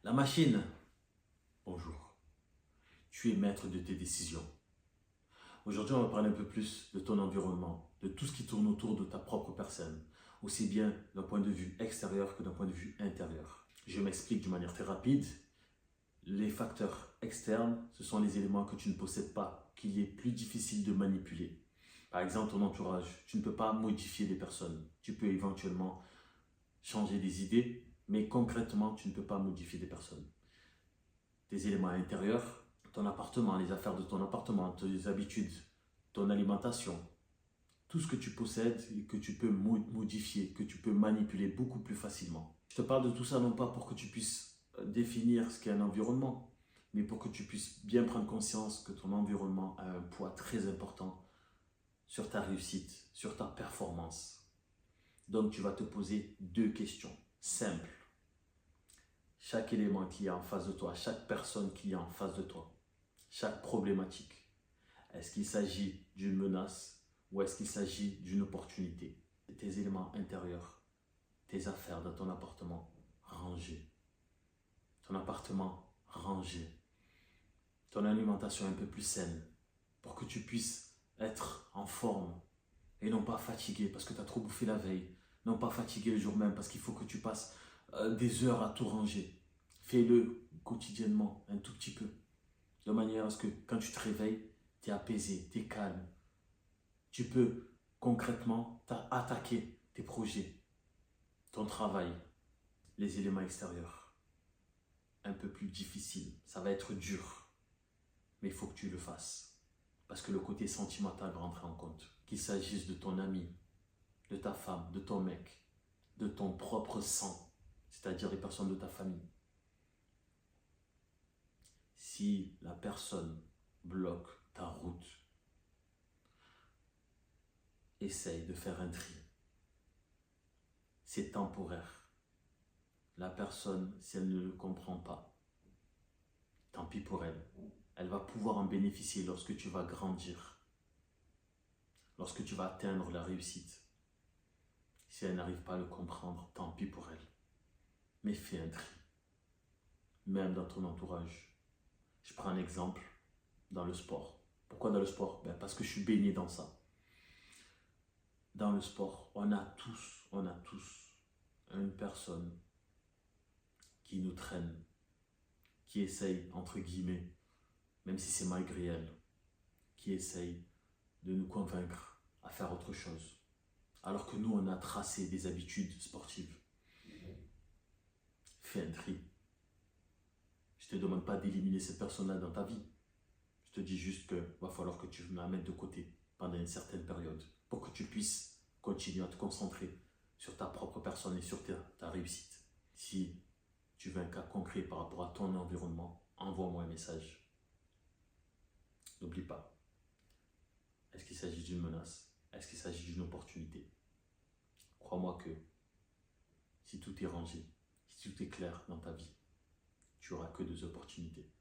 La machine, bonjour. Tu es maître de tes décisions. Aujourd'hui, on va parler un peu plus de ton environnement, de tout ce qui tourne autour de ta propre personne, aussi bien d'un point de vue extérieur que d'un point de vue intérieur. Je m'explique d'une manière très rapide. Les facteurs externes, ce sont les éléments que tu ne possèdes pas, qu'il est plus difficile de manipuler. Par exemple, ton entourage, tu ne peux pas modifier les personnes. Tu peux éventuellement changer des idées, mais concrètement, tu ne peux pas modifier des personnes. Tes éléments intérieurs, ton appartement, les affaires de ton appartement, tes habitudes, ton alimentation, tout ce que tu possèdes et que tu peux modifier, que tu peux manipuler beaucoup plus facilement. Je te parle de tout ça non pas pour que tu puisses définir ce qu'est un environnement, mais pour que tu puisses bien prendre conscience que ton environnement a un poids très important sur ta réussite, sur ta performance. Donc tu vas te poser deux questions simples. Chaque élément qui est en face de toi, chaque personne qui est en face de toi, chaque problématique. Est-ce qu'il s'agit d'une menace ou est-ce qu'il s'agit d'une opportunité? Tes éléments intérieurs, tes affaires dans ton appartement, rangées. Ton appartement, rangé. Ton alimentation un peu plus saine pour que tu puisses être en forme et non pas fatigué parce que tu as trop bouffé la veille, non pas fatigué le jour même parce qu'il faut que tu passes des heures à tout ranger. Fais-le quotidiennement, un tout petit peu, de manière à ce que quand tu te réveilles, tu es apaisé, tu es calme. Tu peux concrètement attaquer tes projets, ton travail, les éléments extérieurs. Un peu plus difficile, ça va être dur, mais il faut que tu le fasses. Parce que le côté sentimental va rentrer en compte. Qu'il s'agisse de ton ami, de ta femme, de ton mec, de ton propre sang, c'est-à-dire les personnes de ta famille. Si la personne bloque ta route, essaye de faire un tri. C'est temporaire. La personne, si elle ne le comprend pas, tant pis pour elle. Elle va pouvoir en bénéficier lorsque tu vas grandir, lorsque tu vas atteindre la réussite. Si elle n'arrive pas à le comprendre, tant pis pour elle. Mais fais un tri, même dans ton entourage. Je prends un exemple dans le sport. Pourquoi dans le sport? Parce que je suis baigné dans ça. Dans le sport, on a tous une personne qui nous traîne, qui essaye, entre guillemets, même si c'est malgré elle, qui essaye de nous convaincre à faire autre chose. Alors que nous, on a tracé des habitudes sportives. Fais un tri. Je ne te demande pas d'éliminer cette personne-là dans ta vie. Je te dis juste qu'il va falloir que tu la mettes de côté pendant une certaine période pour que tu puisses continuer à te concentrer sur ta propre personne et sur ta réussite. Si tu veux un cas concret par rapport à ton environnement, envoie-moi un message. N'oublie pas. Est-ce qu'il s'agit d'une menace? Est-ce qu'il s'agit d'une opportunité? Crois-moi que si tout est rangé, si tout est clair dans ta vie, tu n'auras que des opportunités.